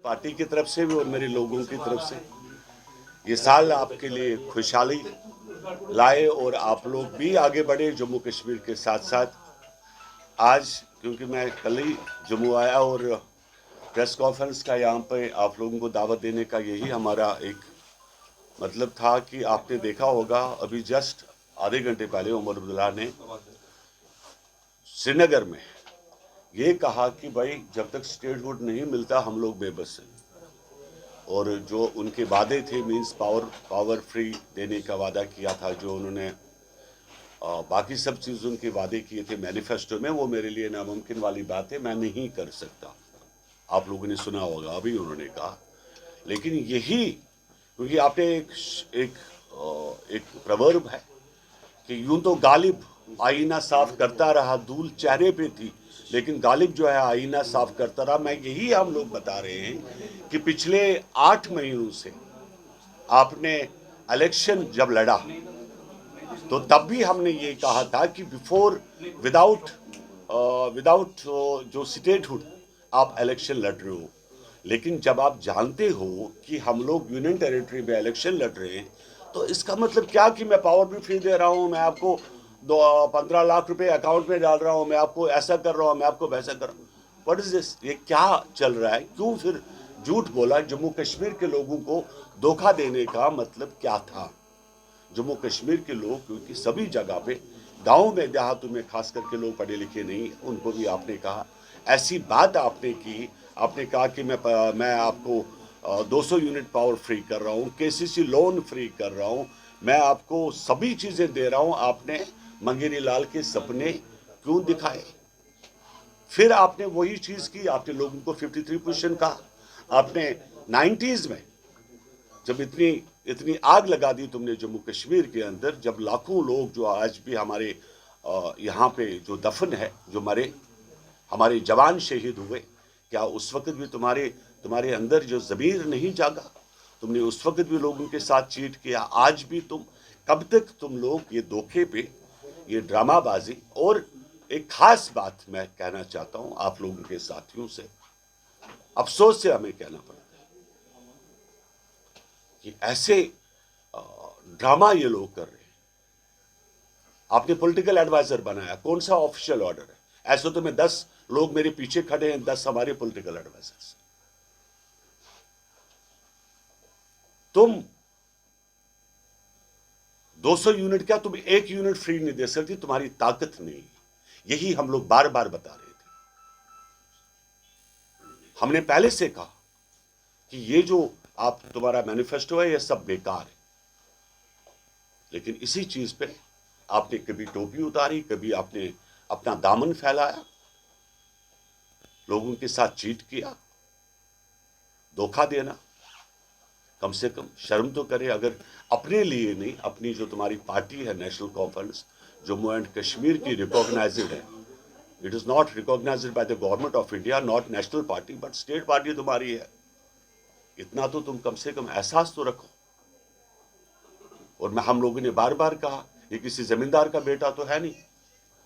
Party की तरफ से भी और मेरे लोगों की तरफ से ये साल आपके लिए खुशहाली लाए और आप लोग भी आगे बढ़े जम्मू कश्मीर के साथ साथ। आज क्योंकि मैं कल ही जम्मू आया और प्रेस कॉन्फ्रेंस का यहाँ पे आप लोगों को दावत देने का यही हमारा एक मतलब था कि आपने देखा होगा अभी जस्ट आधे घंटे पहले उमर अब्दुल्ला ने श्रीनगर में ये कहा कि भाई जब तक स्टेटहुड नहीं मिलता हम लोग बेबस हैं, और जो उनके वादे थे मींस पावर फ्री देने का वादा किया था, जो उन्होंने बाकी सब चीज़ उनके वादे किए थे मैनिफेस्टो में, वो मेरे लिए नामुमकिन वाली बात है, मैं नहीं कर सकता। आप लोगों ने सुना होगा अभी उन्होंने कहा, लेकिन यही क्योंकि आपने एक प्रवर्ब है कि यूं तो गालिब आईना साफ करता रहा, धूल चेहरे पे थी, लेकिन गालिब जो है आईना साफ करता रहा। मैं यही हम लोग बता रहे हैं कि पिछले 8 महीनों से आपने इलेक्शन जब लड़ा तो तब भी हमने ये कहा था कि विदाउट विदाउट जो स्टेटहुड आप इलेक्शन लड़ रहे हो, लेकिन जब आप जानते हो कि हम लोग यूनियन टेरिटरी में इलेक्शन लड़ रहे हैं तो इसका मतलब क्या कि मैं पावर भी फ्री दे रहा हूं, मैं आपको 15 लाख रुपए अकाउंट में डाल रहा हूं, मैं आपको ऐसा कर रहा हूं, मैं आपको वैसा कर रहा हूं। What is this? ये क्या चल रहा है? क्यों फिर झूठ बोला? जम्मू कश्मीर के लोगों को धोखा देने का मतलब क्या था? जम्मू कश्मीर के लोग क्योंकि सभी जगह पे गाँव में देहातों में खास करके लोग पढ़े लिखे नहीं, उनको भी आपने कहा ऐसी बात आपने की, आपने कहा कि मैं आपको 200 यूनिट पावर फ्री कर रहा हूँ, केसीसी लोन फ्री कर रहा हूँ, मैं आपको सभी चीज़ें दे रहा हूँ। आपने मंगेरी लाल के सपने क्यों दिखाए? फिर आपने वही चीज़ की, आपने लोगों को 53% कहा। आपने 90s में जब इतनी आग लगा दी तुमने जम्मू कश्मीर के अंदर, जब लाखों लोग जो आज भी हमारे यहाँ पे जो दफन है, जो मरे, हमारे जवान शहीद हुए, क्या उस वक्त भी तुम्हारे अंदर जो ज़मीर नहीं जागा? तुमने उस वक्त भी लोगों के साथ चीट किया। आज भी कब तक तुम लोग ये धोखे पे, ये ड्रामाबाजी? और एक खास बात मैं कहना चाहता हूँ आप लोगों के साथियों से, अफसोस से हमें कहना पड़ता है कि ऐसे ड्रामा ये लोग कर रहे हैं। आपने पॉलिटिकल एडवाइजर बनाया, कौन सा ऑफिशियल ऑर्डर है? ऐसे तो मैं 10 लोग मेरे पीछे खड़े हैं, 10 हमारे पॉलिटिकल एडवाइजर्स। तुम 200 यूनिट क्या, तुम 1 यूनिट फ्री नहीं दे सकती, तुम्हारी ताकत नहीं। यही हम लोग बार बार बता रहे थे। हमने पहले से कहा कि ये जो तुम्हारा मैनिफेस्टो है ये सब बेकार है, लेकिन इसी चीज पे आपने कभी टोपी उतारी, कभी आपने अपना दामन फैलाया, लोगों के साथ चीट किया, धोखा देना। कम से कम शर्म तो करे। अगर अपने लिए नहीं, अपनी जो तुम्हारी पार्टी है नेशनल कॉन्फ्रेंस जम्मू एंड कश्मीर की रिकॉग्नाइज्ड है, it is not recognised by the government of India, not national party but state party तुम्हारी है, इतना तो तुम कम से कम एहसास तो रखो। और हम लोगों ने बार बार कहा ये किसी जमींदार का बेटा तो है नहीं।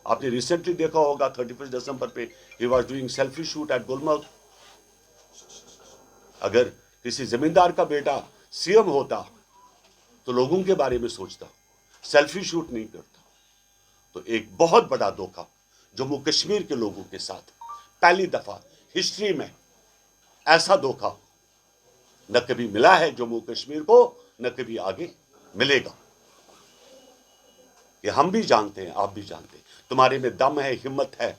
आपने रिसेंटली देखा होगा 31 दिसंबर पे he was doing selfie shoot at Gulmarg. अगर किसी जमींदार का बेटा सीएम होता तो लोगों के बारे में सोचता, सेल्फी शूट नहीं करता। तो एक बहुत बड़ा धोखा जम्मू कश्मीर के लोगों के साथ, पहली दफा हिस्ट्री में ऐसा धोखा न कभी मिला है जम्मू कश्मीर को, न कभी आगे मिलेगा। ये हम भी जानते हैं, आप भी जानते हैं। तुम्हारे में दम है, हिम्मत है,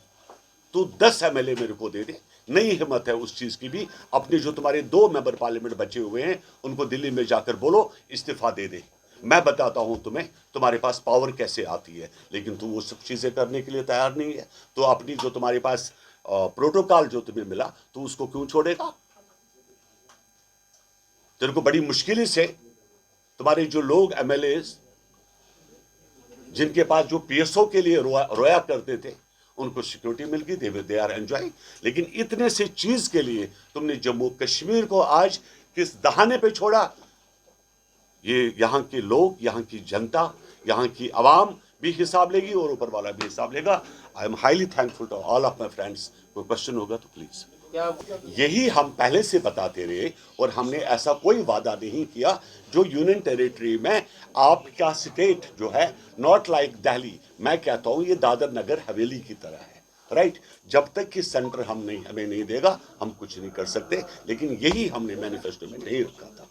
तू 10 एमएलए मेरे को दे दे। नहीं हिम्मत है उस चीज की भी, अपने जो तुम्हारे 2 मेंबर पार्लियामेंट बचे हुए हैं उनको दिल्ली में जाकर बोलो इस्तीफा दे दे। मैं बताता हूं तुम्हें तुम्हारे पास पावर कैसे आती है, लेकिन तू वो सब चीजें करने के लिए तैयार नहीं है। तो अपनी जो तुम्हारे पास प्रोटोकॉल जो तुम्हें मिला, तू उसको क्यों छोड़ेगा? तेरे को बड़ी मुश्किल से तुम्हारे जो लोग एमएलए जिनके पास जो पीएसओ के लिए रोया करते थे, उनको सिक्योरिटी मिल गई, दे आर एंजॉयिंग। लेकिन इतने से चीज के लिए तुमने जम्मू कश्मीर को आज किस दहाने पे छोड़ा? ये यहाँ के लोग, यहाँ की जनता, यहाँ की आवाम भी हिसाब लेगी और ऊपर वाला भी हिसाब लेगा। I am highly thankful to all of my friends. कोई क्वेश्चन होगा तो प्लीज। क्या यही हम पहले से बताते रहे और हमने ऐसा कोई वादा नहीं किया जो यूनियन टेरिटरी में आपका स्टेट जो है नॉट लाइक दिल्ली, मैं कहता हूं ये दादर नगर हवेली की तरह है, राइट। जब तक कि सेंटर हमें नहीं देगा हम कुछ नहीं कर सकते, लेकिन यही हमने मैनिफेस्टो में नहीं रखा था।